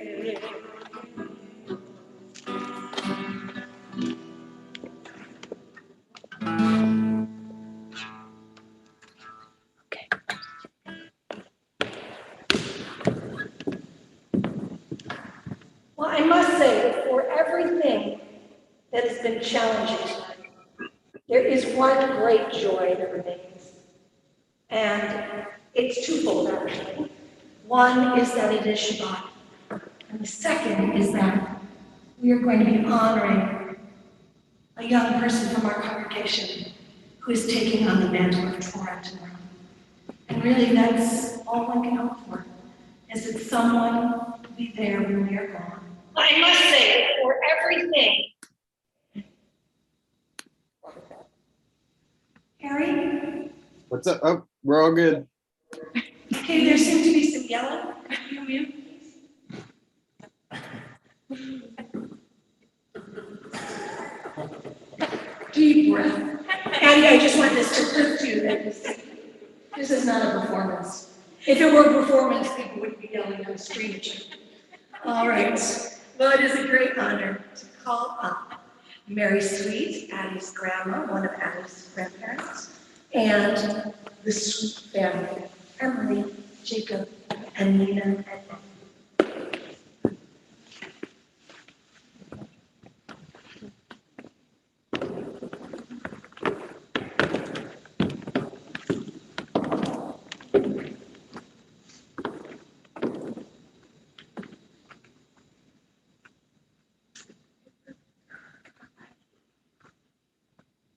Well, I must say that for everything that has been challenging, there is one great joy that remains. And it's twofold, actually. One is that it is Shabbat. And the second is that we are going to be honoring a young person from our congregation who is taking on the mantle of Torah tomorrow. And really, that's all one can hope for, is that someone will be there when we are gone. I must say that for everything. Harry? What's up? Oh, we're all good. Okay, there seems to be some yelling. Can you mute, please? Deep breath. And I just want this to prove to you that this is not a performance. If it were a performance, people wouldn't be yelling on the screen at you. All right. Well, it is a great honor to call up Mary Sweet, Addie's grandma, one of Addie's grandparents, and the Sweet family, Emily, Jacob, and Nina, and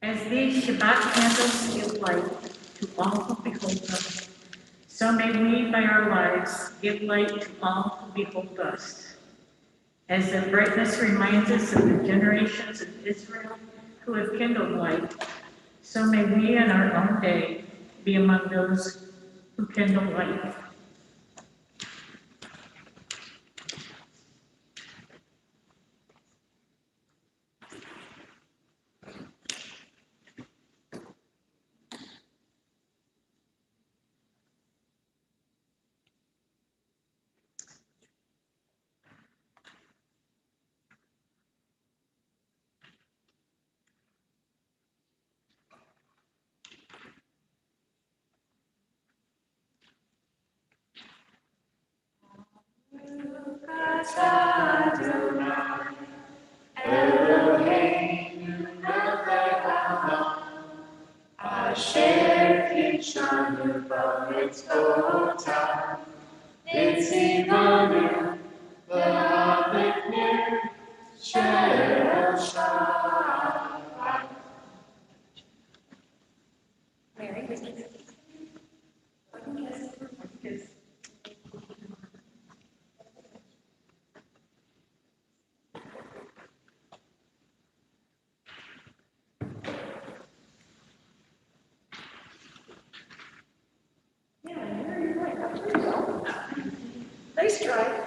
As these Shabbat candles give light to all who behold them, so may we, by our lives, give light to all who behold us. As their brightness reminds us of the generations of Israel who have kindled light, so may we in our own day be among those who kindle light. nice try.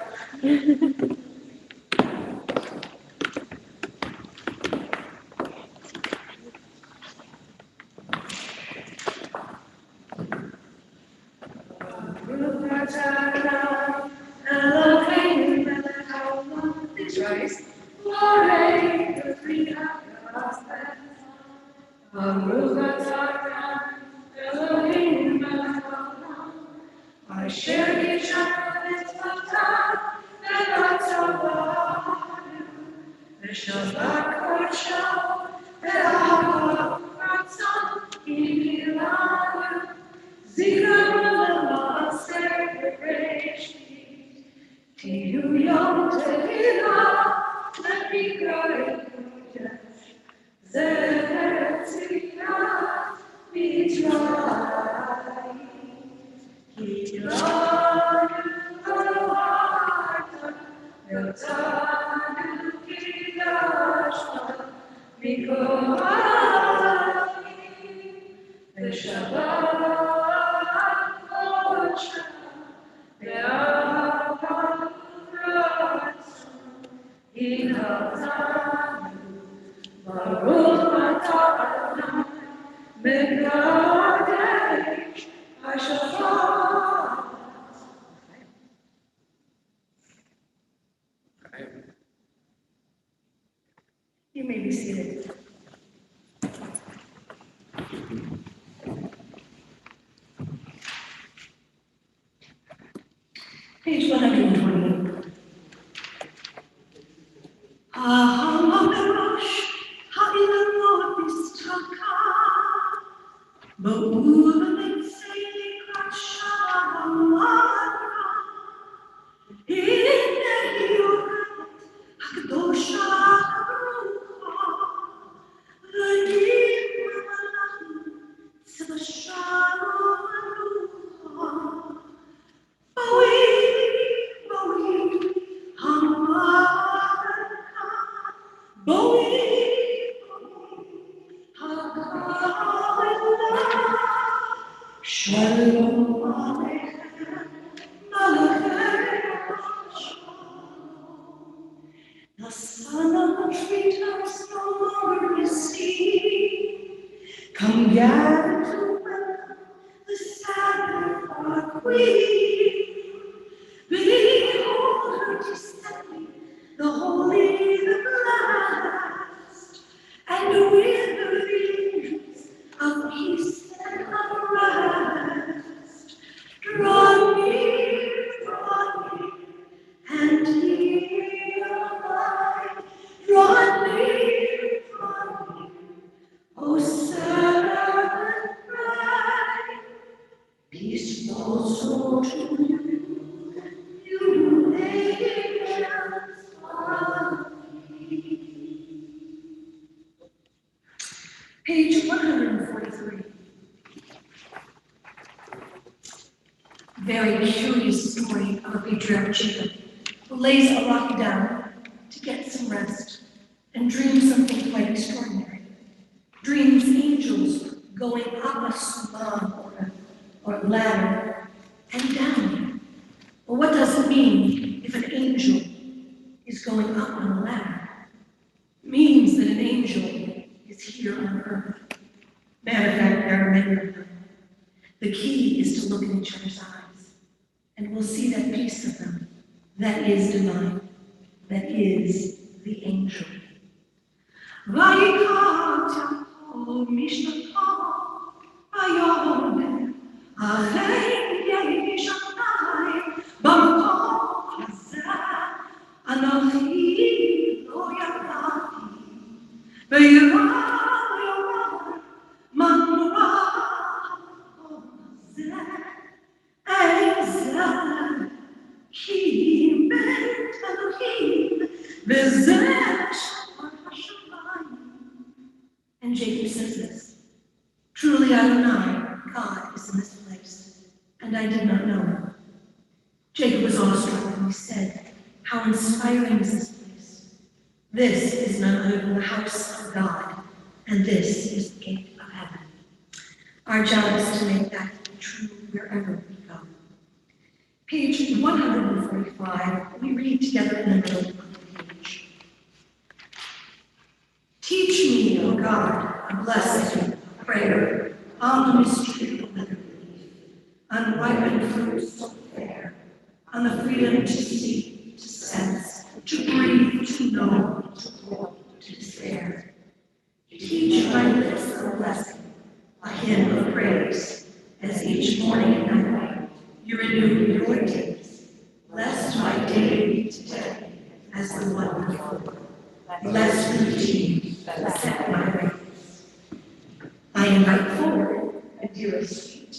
Please rise. You may be seated. Page 128. Shalom Aleichem, Malachim, the sun of the treetops no longer is seen. Come gather to welcome the Sabbath, our Queen. Behold her descending, the holy, the blessed, and with her the angels of peace and of rest. Draw near, and hear my, draw near, O servant bride. Peace also to you, you angels of peace. Page 143. Very curious story of a patriarch Jacob who lays a rock down to get some rest and dreams something quite extraordinary. Dreams angels going up a sulam or a ladder and down. Well, what does it mean if an angel is going up on a ladder? It means that an angel is here on earth. Matter of fact, there are many of them. The key is to look in each other's eyes, and we'll see that piece of them that is divine, that is the angel. And Jacob says this, truly Adonai, God, is in this place, and I did not know. Jacob was awestruck and he said, how inspiring is this place. This is none other than the house of God, and this is the gate of heaven. Our job is to make that true wherever we go. Page 145, we read together in the middle of the page. Teach me, O God, a blessing, a prayer, on the mystery of withered leaf, unripened fruit so fair, on the freedom to see, to sense, to breathe, to know, to hope, to despair. Teach my lips a blessing, a hymn of praise, as each morning and night you renew your days. Bless my day be today as the one before. Bless the routine that set my ways. I invite forward a dearest feet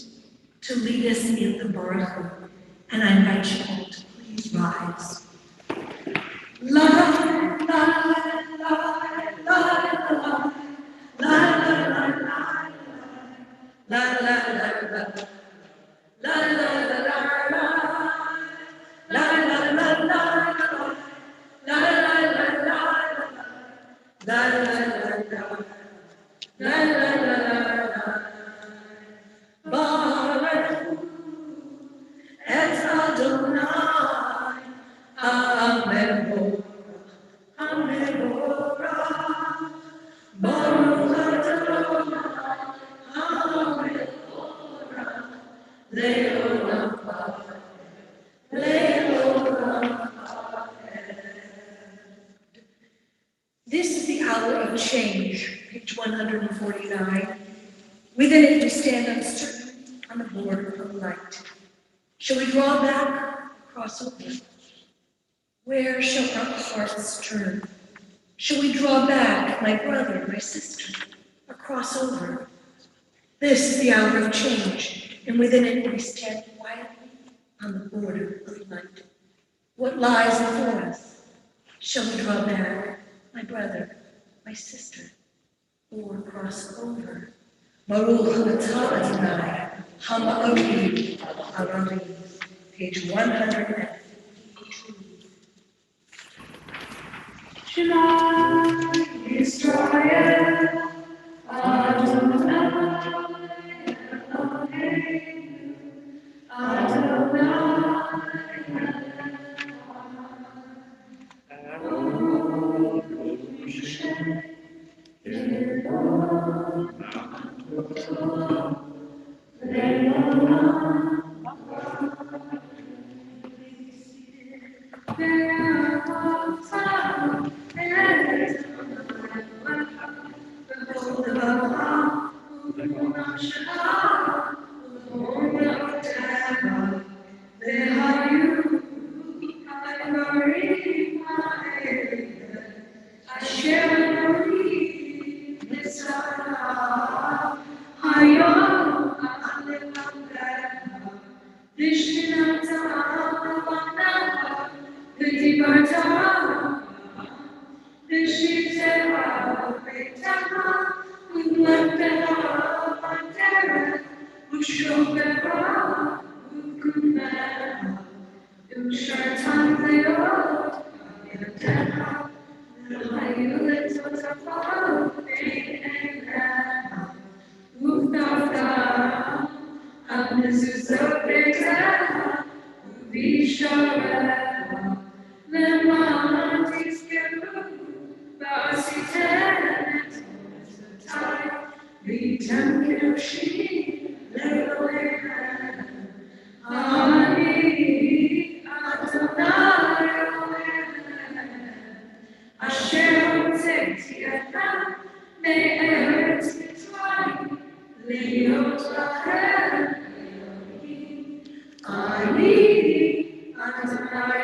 to lead us in the baruch, and I invite you all to please rise. La la la la la la la la la la la. La la la la la la la la la la la la la la. Baruch et Adonai, Amen. Amen. Baruch Adonai, Amen. This is the hour of change, page 149. Within it we stand uncertain on the border of light. Shall we draw back, cross over? Where shall our hearts turn? Shall we draw back, my brother, my sister, or cross over? This is the hour of change, and within it we stand quietly on the border of light. What lies before us? Shall we draw back, my brother, my sister, or cross over? Baruch atah Adonai, hama'orim ha'aravim, page 152. Shema Yisrael, Adonai Eloheinu, Adonai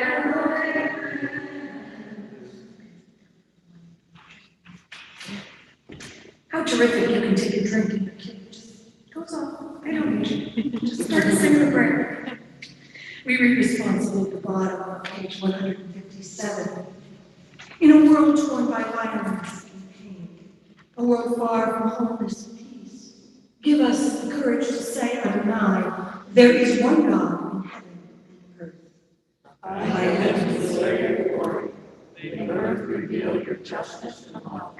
How terrific you can take a drink and your kid just goes off. I don't need you. Just start to sing the prayer. We read responsible at the bottom of page 157. In a world torn by violence and pain, a world far from wholeness and peace, give us the courage to say Adonai, there is one God in heaven and earth. I have declared your glory. May the earth reveal your justice and love.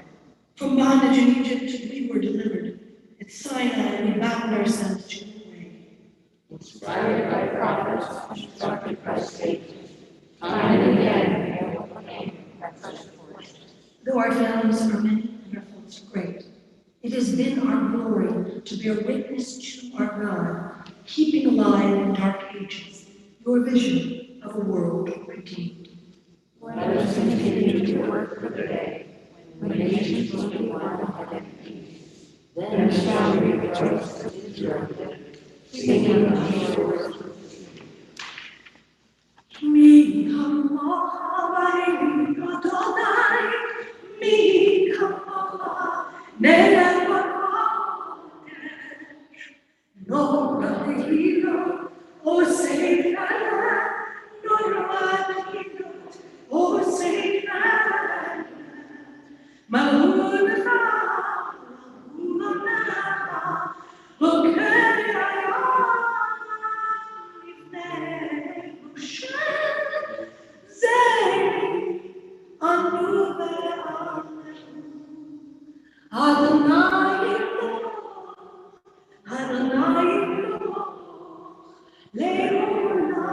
From bondage in Egypt we were delivered. At Sinai we bound ourselves to your way. Inspired by prophets, instructed by sages, time and again we overcame at such fortunes. Though our failings are many and our faults are great, it has been our glory to bear witness to our God, keeping alive in dark ages your vision of a world redeemed. Let us continue to work for the day when nations will be one and at peace. Then shall we rejoice as Israel did, singing on the shores of the sea. Mi Adonai, mi no rahilo, o seina, no rahilo, o seina, maluna, maluna, o Adonai, Adonai, Leona,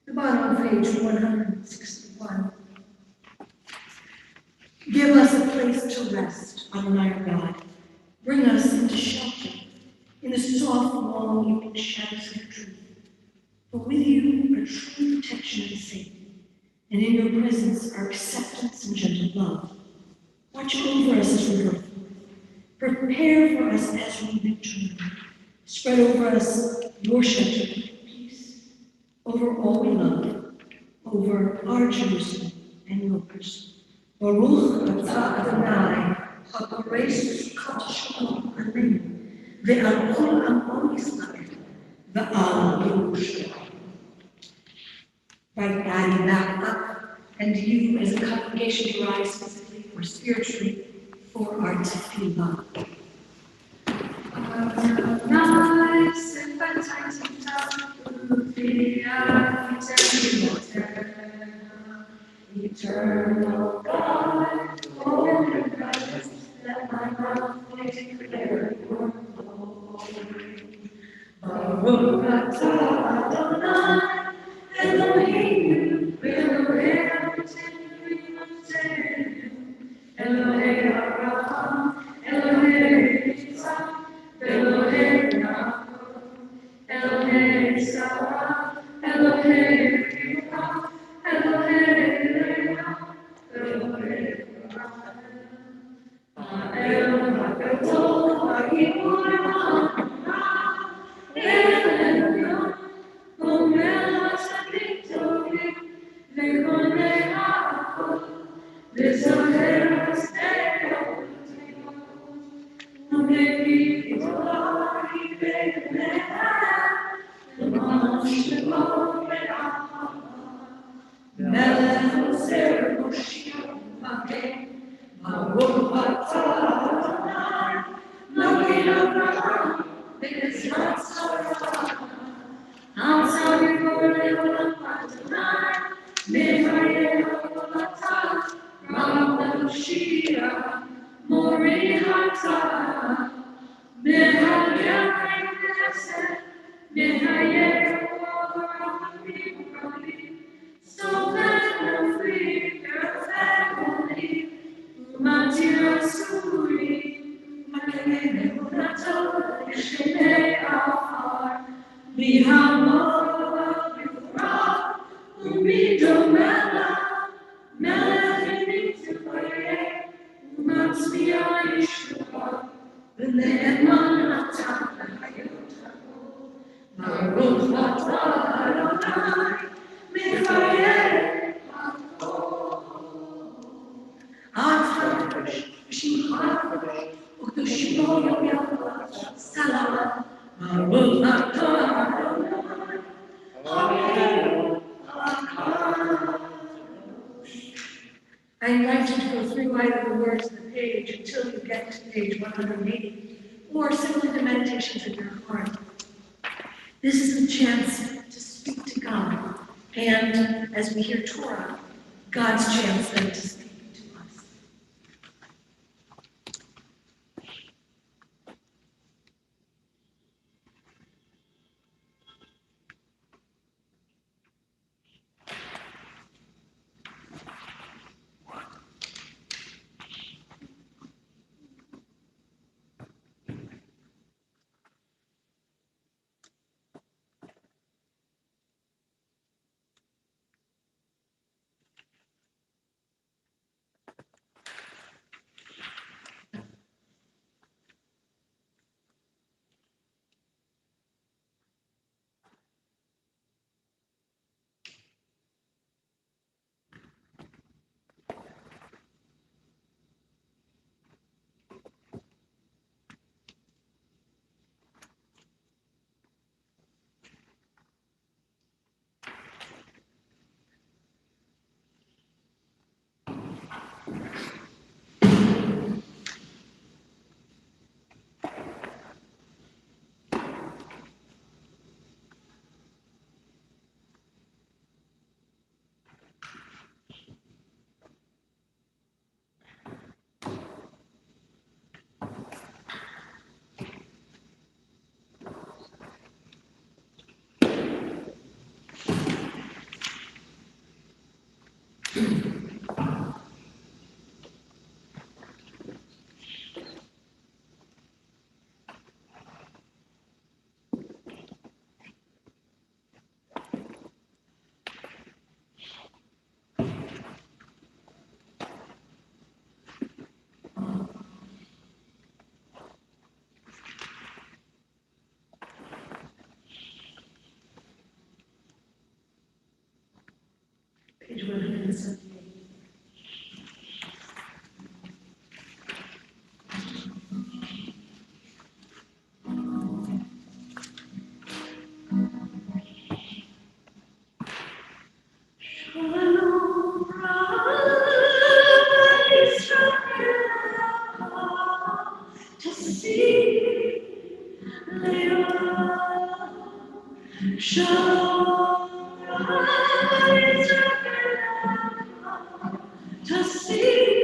The on page 161. Give us a place to rest, Adonai our God. Bring us into shelter in the soft, long evening shadows of truth. For with you are true protection and safety, and in your presence are acceptance and gentle love. Watch over us as we go forth. Prepare for us as we return. Spread over us your shelter, peace, over all we love, over our Jerusalem and yours. Baruch atah Adonai, haporesh kol shalom, amen. Ve'al kol amo Yisrael, ve'al Yerushalayim. Right, adding that up, and you as a congregation to rise physically or spiritually for our tefillah. Eternal God, holy presence, let my mouth declare your glory. Baruch atah Adonai, Elohim, Elohei Elohei Abraham, Elohei Yitzhak, Elohei Yaakov, Elohei Sarah, Elohei Rivka, Elohei Leah, Elohei Rachel, Ha'el HaGadol, HaGibor HaMelech, Elyon, Gomer HaTzadik Tovim, Ve'gonei HaKol, Ve'zocher HaSteot, U'Mevi Torah Be'Ne'ah, L'man Shemo Be'Achava, Melech Ozer Moshiach U'Mageh, Baruch atah Adonai, Magid Avraham, Be'ezrat Sarah. I'll tell you for the Olam Adonai, Mevayer Olatah, Ram Shira, Mori Hatah, Mehayer Knesset, Mehayer Olamim, so let them free their family, Matir Asuri, Makene Unato, Yeshenei Afar, Mihamor Yurah, Umidomela, Melech Nitzoye, Umatzmiya Yeshua, V'ne'eman Atah Hayotako, Baruch atah Adonai, Mechayer HaKol. Atah Shimcha U'Toshimo Yom Salam. Baruch atah Adonai, Eloheinu HaKadosh. I invite you to go through either the words of the page until you get to page 180, or simply the meditations of your heart. This is the chance to speak to God, and as we hear Torah, God's chance then to speak to us. Page 178. Shalom, rise from to see Leah. Shalom, rise from to see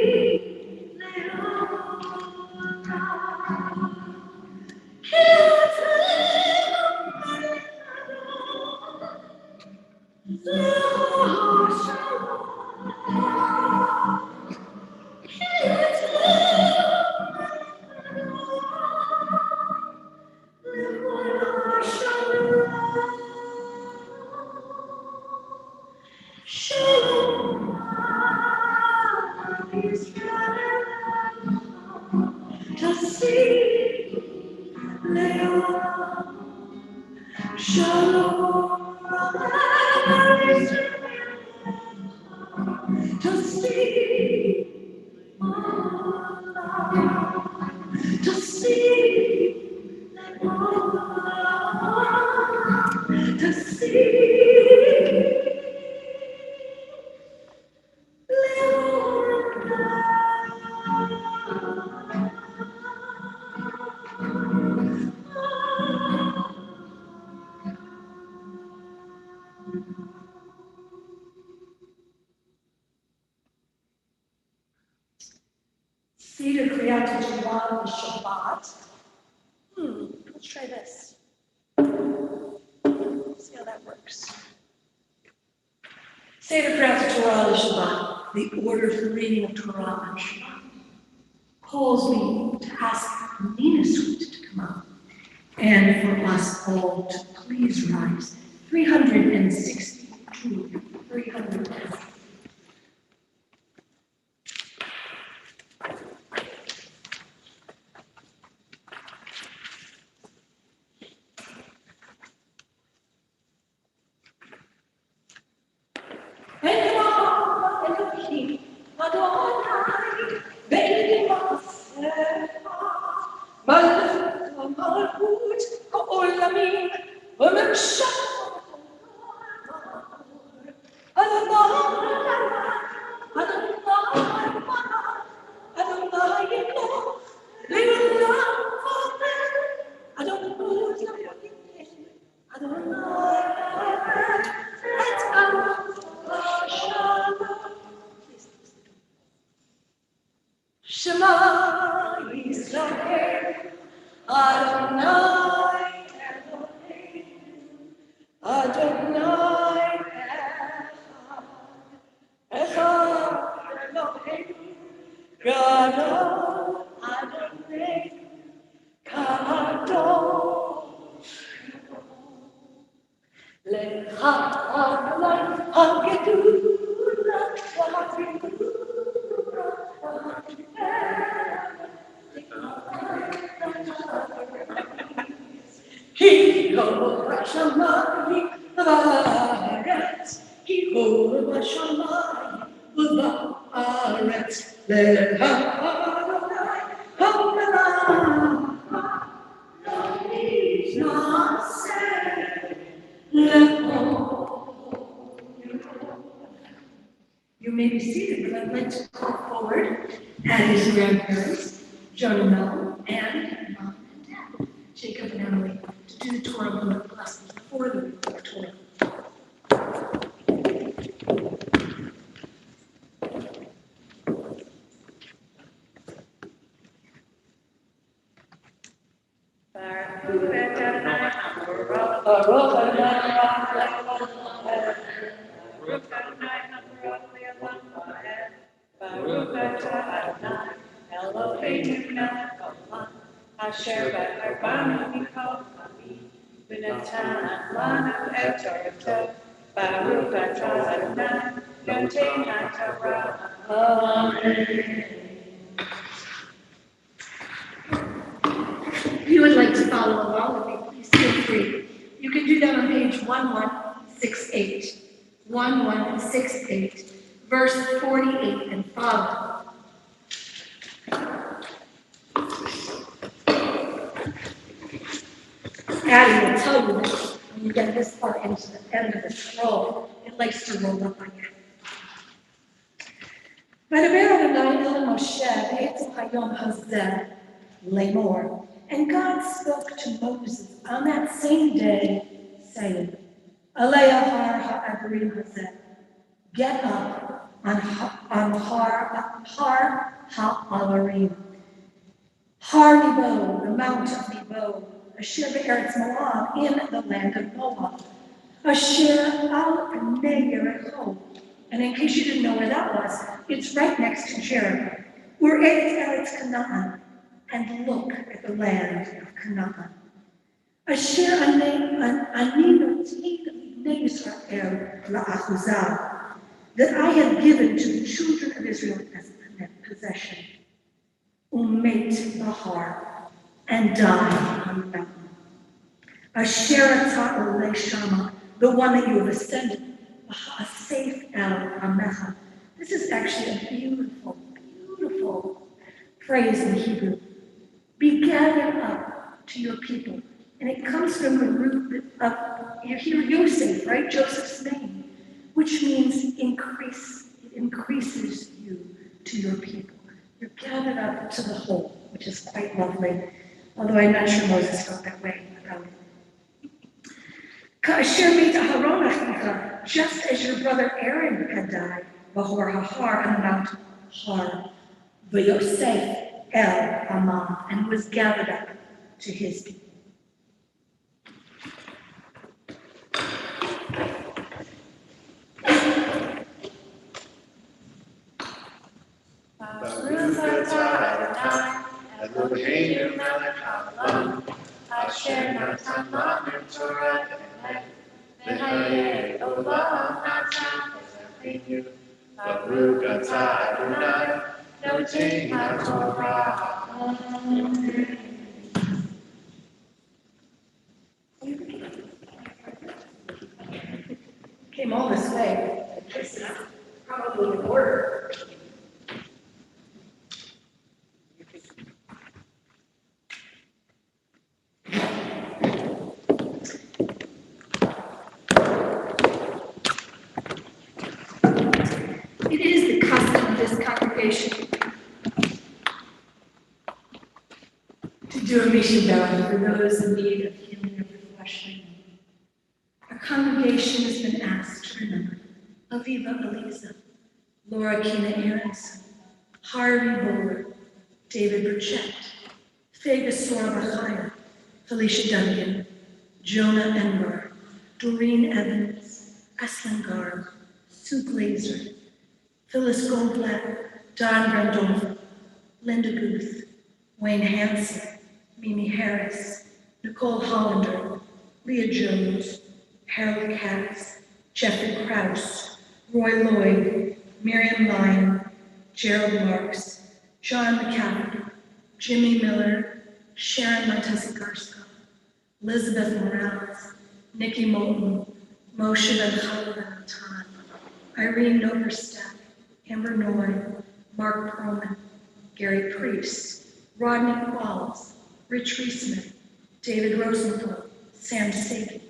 Shalom, to see, to see, to see. Seder Kriyat Torah Shabbat. Let's try this. See how that works. Seder Kriyat Torah Shabbat, the order for the reading of Torah on Shabbat, calls me to ask Nina Sweet to come up and for us all to please rise. 362, 360. Shema Yisrael, Adonai Eloheinu, Adonai Echad Eloheinu, Gadol Adonai Kadosh. Lecha Adonai HaGedula He holds Shammai Varetz. He holds Shammai Varetz. Lecha Adonai HaGedula He's not saved. You may be seated, but I'd like to call forward Addie's grandparents, Joan and Mel, and Mom and Dad, Jacob and Emily, to do the Torah blessing before the reading of Torah. Asher b'arbanu mikol ha'ami, v'natan lanu et Torah, Baruch atah Adonai, noten ha'Torah. Amen. If you would like to follow along with me, please feel free. You can do that on page 1168. 1168, verse 48 and following. Addie will tell you this when you get this far into the end of the scroll. It likes to roll up on you. וידבר אדוני אל משה בעצם היום הזה לאמור. And God spoke to Moses on that same day, saying, Alei har ha'abarim hazeh, get up on har ha'alarim. Har Nebo, the mount of Nebo, Asher be'eretz Moab, in the land of Moab. Asher al pnei Yericho. And in case you didn't know where that was, it's right next to Jericho. We're Eretz Canaan, and look at the land of Canaan. Asher ani notin b'nei Yisrael la'achuzah, that I have given to the children of Israel as a possession. Umet bahar, and die on the mountain. Asher atah olei shama, the one that you have ascended. Safe el amecha. This is actually a beautiful, beautiful phrase in Hebrew. Be gathered up to your people. And it comes from the root of, you hear Yosef, right? Joseph's name, which means increase. It increases you to your people. You're gathered up to the whole, which is quite lovely. Although I'm not sure Moses felt that way about it. Just as your brother Aaron had died, Bahor Hahar on the mountain Har, Yosef El Amam, and was gathered up to his people. Asher natan לנו תורה וחיי עולם נתן וזכינו ברוך אתה אדוני נותן התורה. Came all this way. This is probably in order. It is the custom of this congregation to do a Mishnah for those in need of healing of the flesh. Our congregation has been asked to remember Aviva Eliza, Laura Kina Aronson, Harvey Bowler, David Burchett, Faye Sora Bachaya, Felicia Duncan, Jonah Enbar, Doreen Evans, Aslan Garb, Sue Glazer, Phyllis Goldblatt, Don Randolph, Linda Guth, Wayne Hansen, Mimi Harris, Nicole Hollander, Leah Jones, Harold Katz, Jeffrey Krause, Roy Lloyd, Miriam Lyne, Gerald Marks, John McCaffrey, Jimmy Miller, Sharon Montesigarska, Elizabeth Morales, Nikki Moulton, Moshe Ben Chalvan, Irene Noverstadt, Amber Noy, Mark Perlman, Gary Priest, Rodney Qualls, Rich Reisman, David Rosenthal, Sam Sagan,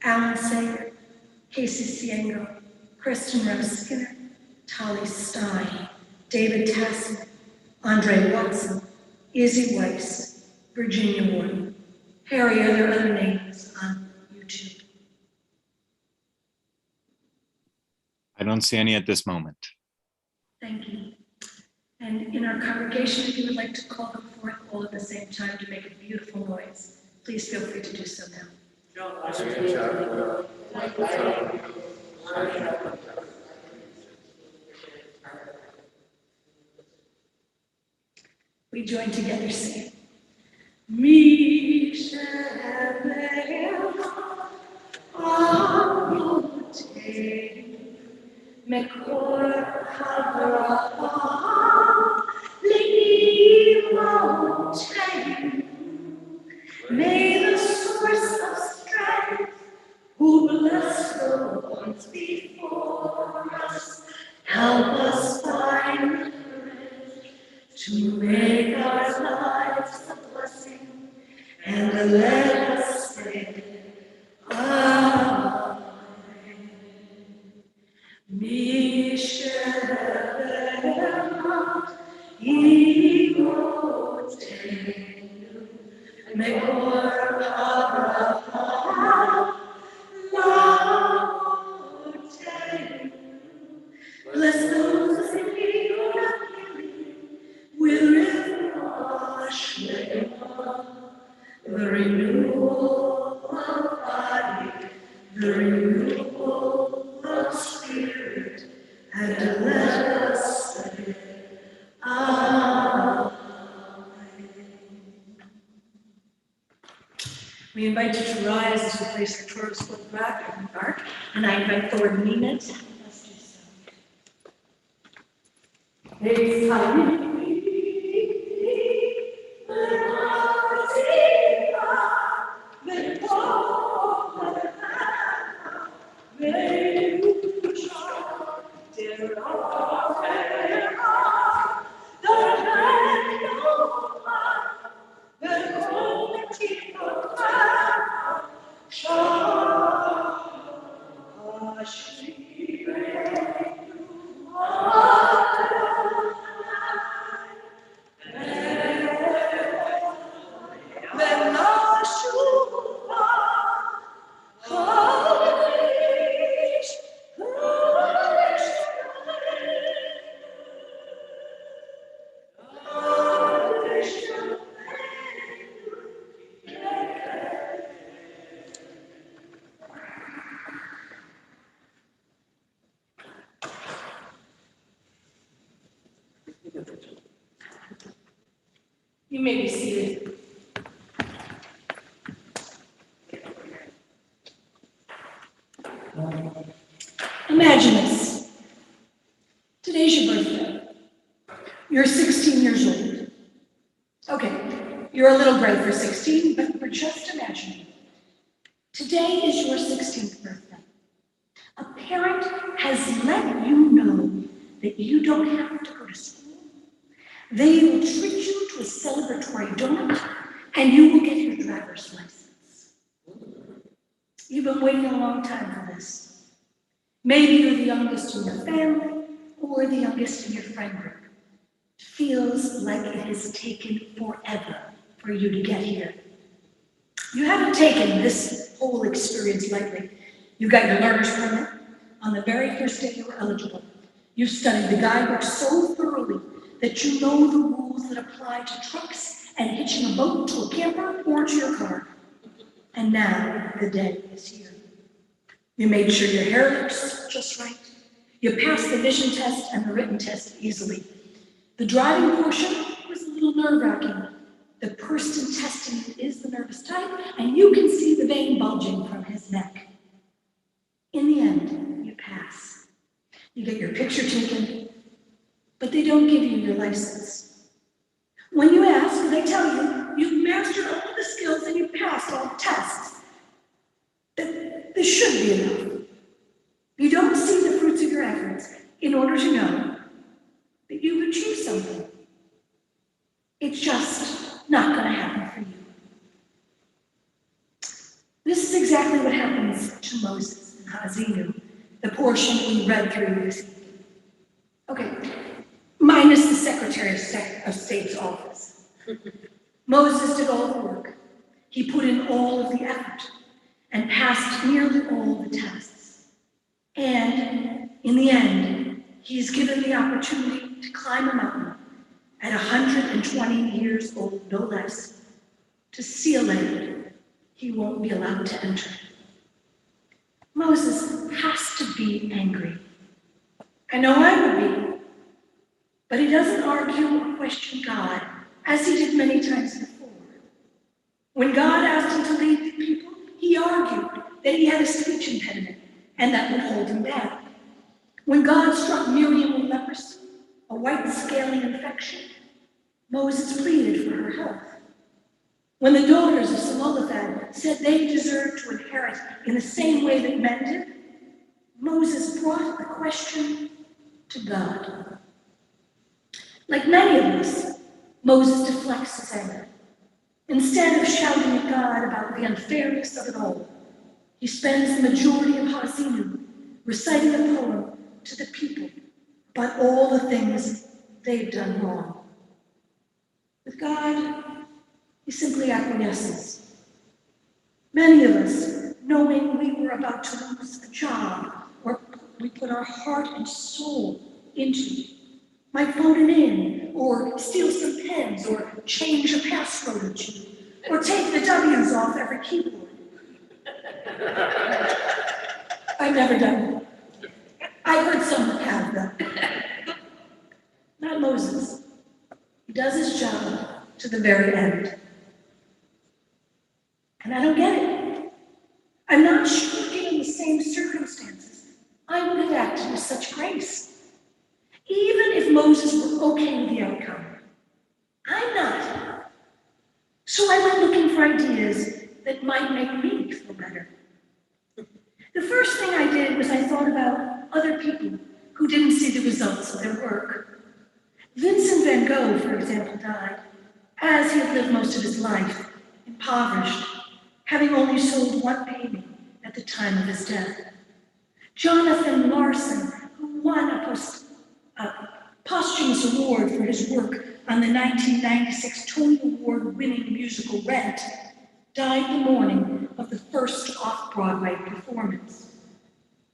Alan Sager, Casey Siengo, Kristen Rose Skinner, Tali Stein, David Tassman, Andre Watson, Izzy Weiss, Virginia Warden. Harry, are there other names on YouTube? I don't see any at this moment. Thank you. And in our congregation, if you would like to call them forth all at the same time to make a beautiful noise, please feel free to do so now. We join together singing. Mekor Havrah Le'imoteinu. May the source of strength, who blessed the ones before, help us find to make our lives a blessing and let us say, Amen. Misherema, Ego Tenu, Mekor Abraham, Lord Tenu. Bless those in need of healing with Rivka Shema, the renewal of body, the renewal of spirit, and let us say, Amen. We invite you to rise as we place the Torah's foot back and embark, and I invite Thor and Nina to help us do so. It's time. You may be seated. Imagine this. Today's your birthday. You're 16 years old. Okay, you're a little gray for 16, but we're just imagining. Today is your 16th birthday. A parent has let you know that you don't have to go to school. They will treat you to a celebratory donut, and you will get your driver's license. You've been waiting a long time for this. Maybe you're the youngest in your family, or the youngest in your friend group. It feels like it has taken forever for you to get here. You haven't taken this whole experience lightly. You got your learner's permit on the very first day you were eligible. You studied the guidebook so thoroughly that you know the rules that apply to trucks and hitching a boat to a camper or to your car. And now the day is here. You made sure your hair looks just right. You passed the vision test and the written test easily. The driving portion was a little nerve-wracking. The person testing you is the nervous type, and you can see the vein bulging from his neck. In the end, you pass. You get your picture taken, but they don't give you your license. When you ask, they tell you you've mastered all the skills and you've passed all the tests. That this should be enough. You don't see the fruits of your efforts in order to know that you've achieved something. It's just not going to happen for you. This is exactly what happens to Moses and Hazinu, the portion we read through this evening. Okay, minus the Secretary of State's office. Moses did all the work. He put in all of the effort and passed nearly all the tests. And in the end, he's given the opportunity to climb a mountain at 120 years old, no less, to see a land he won't be allowed to enter. Moses has to be angry. I know I would be, but he doesn't argue or question God as he did many times before. When God asked him to lead the people, he argued that he had a speech impediment and that would hold him back. When God struck Miriam with leprosy, a white scaly infection, Moses pleaded for her health. When the daughters of Zelophehad said they deserved to inherit in the same way that men did, Moses brought the question to God. Like many of us, Moses deflects his anger. Instead of shouting at God about the unfairness of it all, he spends the majority of Hazinu reciting a poem to the people about all the things they've done wrong. With God, he simply acquiesces. Many of us, knowing we were about to lose a job or we put our heart and soul into, might phone it in, or steal some pens, or change a password or two, or take the W's off every keyboard. I've never done it. I heard someone have that. Not Moses. He does his job to the very end. And I don't get it. I'm not sure, given the same circumstances, I would have acted with such grace. Even if Moses were okay with the outcome. I'm not. So I went looking for ideas that might make me feel better. The first thing I did was I thought about other people who didn't see the results of their work. Vincent van Gogh, for example, died, as he had lived most of his life, impoverished, having only sold one painting at the time of his death. Jonathan Larson, who won a posthumous award for his work on the 1996 Tony Award-winning musical Rent, died the morning of the first off-Broadway performance.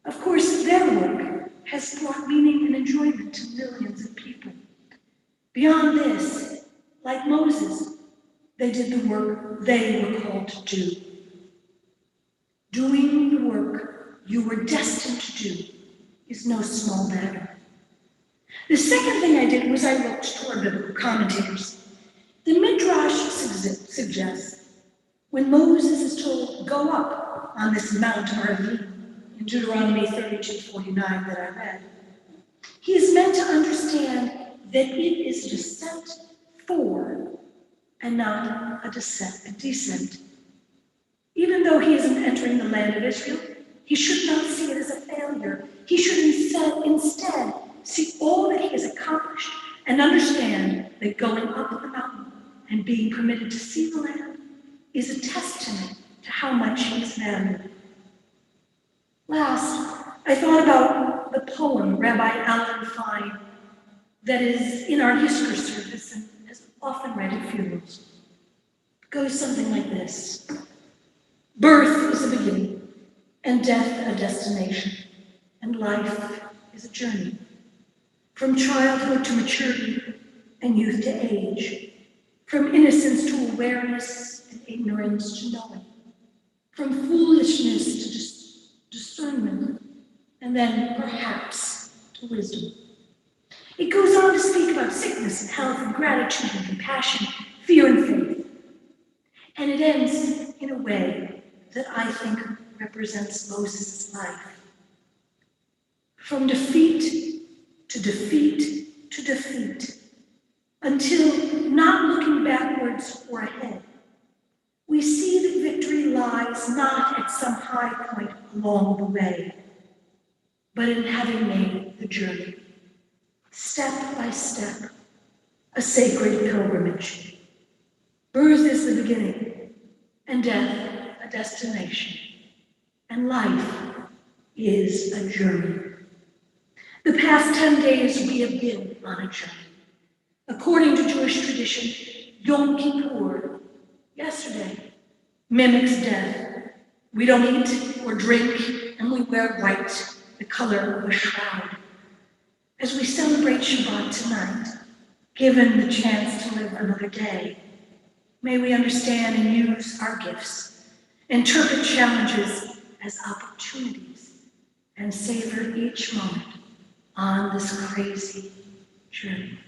Of course, their work has brought meaning and enjoyment to millions of people. Beyond this, like Moses, they did the work they were called to do. Doing the work you were destined to do is no small matter. The second thing I did was I looked toward biblical commentators. The Midrash suggests when Moses is told, go up on this Mount Arvim in Deuteronomy 32:49 that I read, he is meant to understand that it is a descent for and not a descent. Even though he isn't entering the land of Israel, he should not see it as a failure. He should instead see all that he has accomplished and understand that going up the mountain and being permitted to see the land is a testament to how much he is valued. Last, I thought about the poem Rabbi Alan Fine that is in our history service and is often read at funerals. It goes something like this. Birth is a beginning, and death a destination, and life is a journey. From childhood to maturity, and youth to age. From innocence to awareness, and ignorance to knowing. From foolishness to discernment, and then perhaps to wisdom. It goes on to speak about sickness and health and gratitude and compassion, fear and faith. And it ends in a way that I think represents Moses' life. From defeat to defeat to defeat, until not looking backwards or ahead, we see that victory lies not at some high point along the way, but in having made the journey, step by step, a sacred pilgrimage. Birth is the beginning, and death a destination, and life is a journey. The past 10 days we have been on a journey. According to Jewish tradition, Yom Kippur, yesterday, mimics death. We don't eat or drink, and we wear white, the color of a shroud. As we celebrate Shabbat tonight, given the chance to live another day, may we understand and use our gifts, interpret challenges as opportunities, and savor each moment on this crazy journey.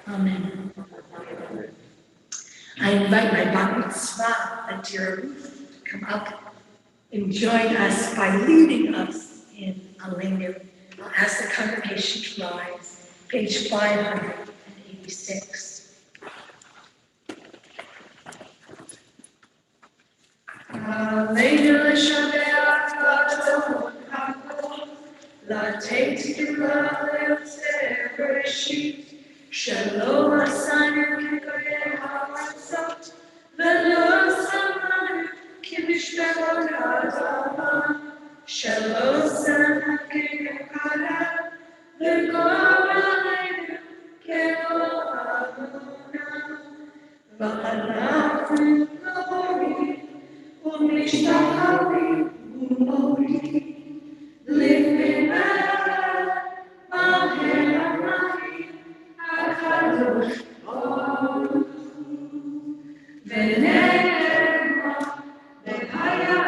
Amen. I invite my bat mitzvah, Antira Ruth, to come up and join us by leading us in Aleinu. I'll ask the congregation to rise, page 586. Aleinu Shabbat, la Shalom Asanu Kikoye Hamasot Velo Samanu Kimishmevot Hazama Shalom Sanu Kikokara V'Koraleinu Kero Amuna V'Anafu Glori U'Mishtahari U'Mori Living Maheramahi Akadosh Baruch V'Nema V'Haya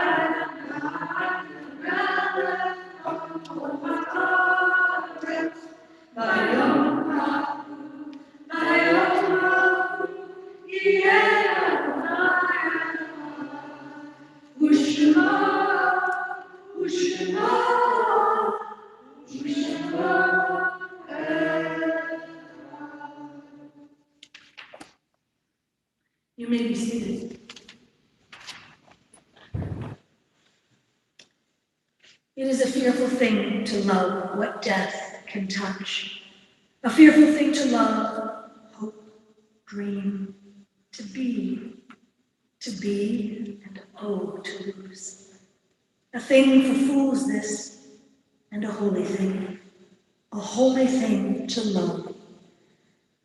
You may be seated. It is a fearful thing to love what death can touch. A fearful thing to love, hope, dream, to be, and oh, to lose. A thing for fools this, and a holy thing to love.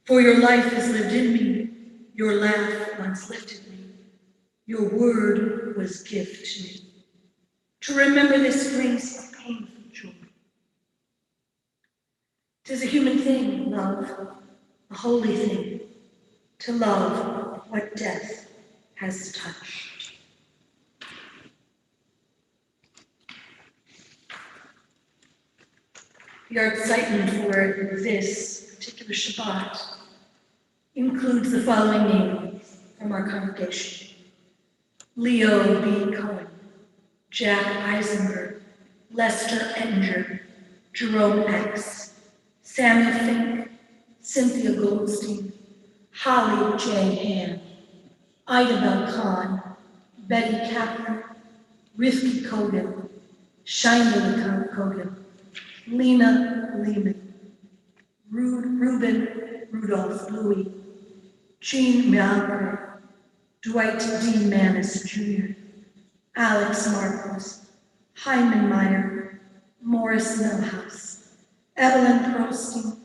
For your life is lived in me, your laugh once lifted me, your word was gift to me. To remember this brings a painful joy. 'Tis a human thing, love, a holy thing, to love what death has touched. Your excitement for this particular Shabbat includes the following names from our congregation: Leo B. Cohen, Jack Eisenberg, Lester Enger, Jerome X, Samuel Fink, Cynthia Goldstein, Holly J. Hand, Ida Bell Khan, Betty Kaplan, Rifki Kogan, Shaina Kogan, Lena Lehman, Ruben Rudolph Louis, Jean Malker, Dwight D. Manis Jr., Alex Marcos, Hyman Meyer, Morris Milhouse, Evelyn Prosting,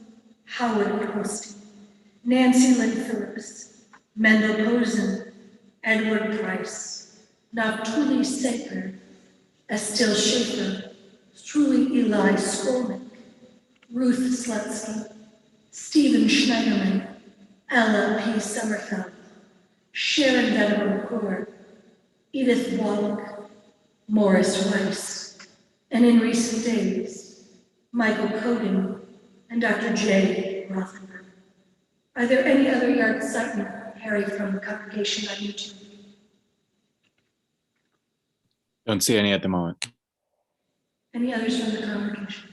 Howard Prosting, Nancy Lynn Phillips, Mendel Posen, Edward Price, Naftuli Saper, Estelle Schaefer, truly Eli Skolnick, Ruth Slutsky, Stephen Schneiderman, Ella P. Sommerfeld, Sharon Venable Kaur, Edith Wallach, Morris Weiss, and in recent days, Michael Kogan and Dr. J. Rothenberg. Are there any other yard excitement, Harry, from the congregation on YouTube? Don't see any at the moment. Any others from the congregation?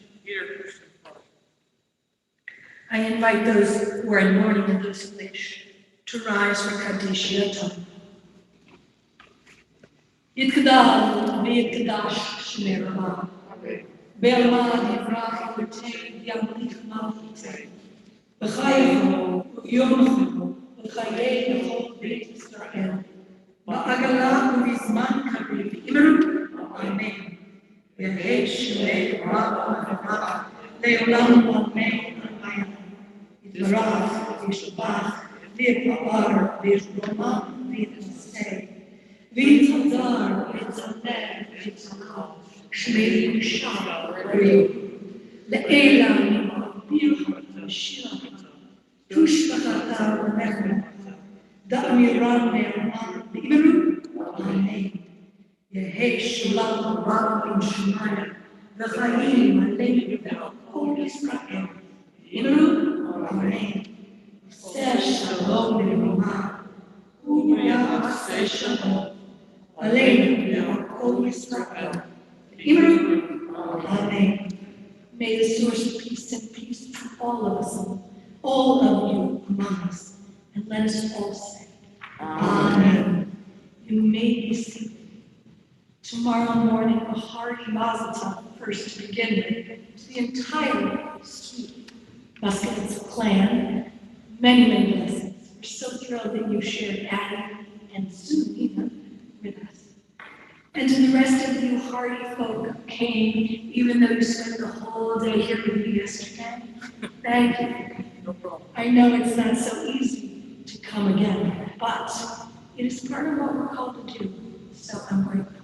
I invite those who are in mourning and those who wish to rise for Kaddish Yatom. Yitkadal v'yitkadosh shmei Rama. Be'alma yivrach v'tei yamlich malchitei. B'chayehu u'yomchu v'chayei v'chol beit Yisrael. Ba'agala u'vizman kariv imru. Amen. Yehei shmei Rama v'rach le'olam amen. Yitvarach v'yishbach v'yipa'ar v'yishbomah v'yitnaseh. V'yitzadar v'yitzaner v'yitzanah shmei yishar v'yom le'ela mi'bircha v'shirata tushbachata v'nechmata da'amiran ve'aman v'imru amen. Yehei shulam v'ram v'shmaya v'chayim aleinu v'kol Yisrael imru amen. Seh shalom v'romah u'ya'aseh shalom Aleinu v'kol Yisrael imru amen. May the source of peace send peace to all of us, all of you among us, and let us all say, Amen. You may be seated. Tomorrow morning, a hearty mazel tov first to begin with, to the entire sweet Muscovitz clan. Many, many blessings. We're so thrilled that you shared Addie and soon even with us. And to the rest of you hardy folk who came, even though you spent the whole day here with me yesterday, thank you. No problem. I know it's not so easy to come again, but it is part of what we're called to do, so I'm grateful.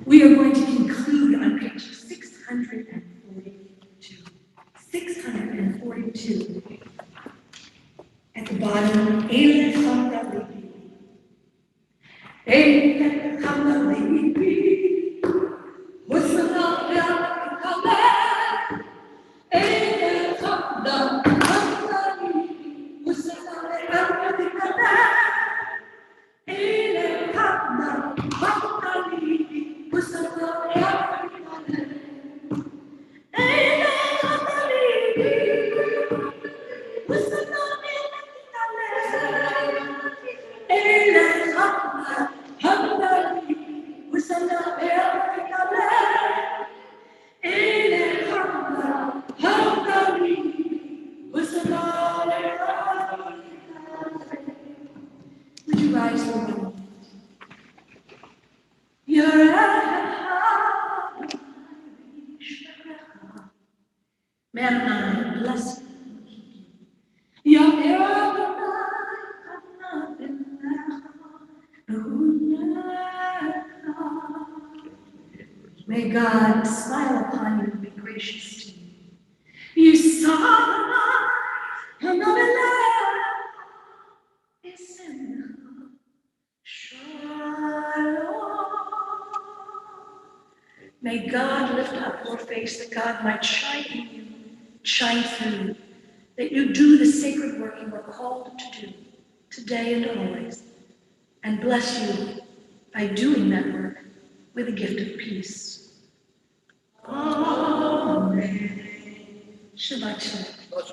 We are going to conclude on page 642. 642. At the bottom, Eileh Hamdalibi. Eileh Hamdalibi. What's Would you rise for a moment? May I bless you. May God smile upon you and be gracious to you. You saw another love is in Shalom. May God lift up your face that God might shine in you, shine through you, that you do the sacred work you are called to do today and always, and bless you by doing that work with a gift of peace. Amen. Shabbat shalom.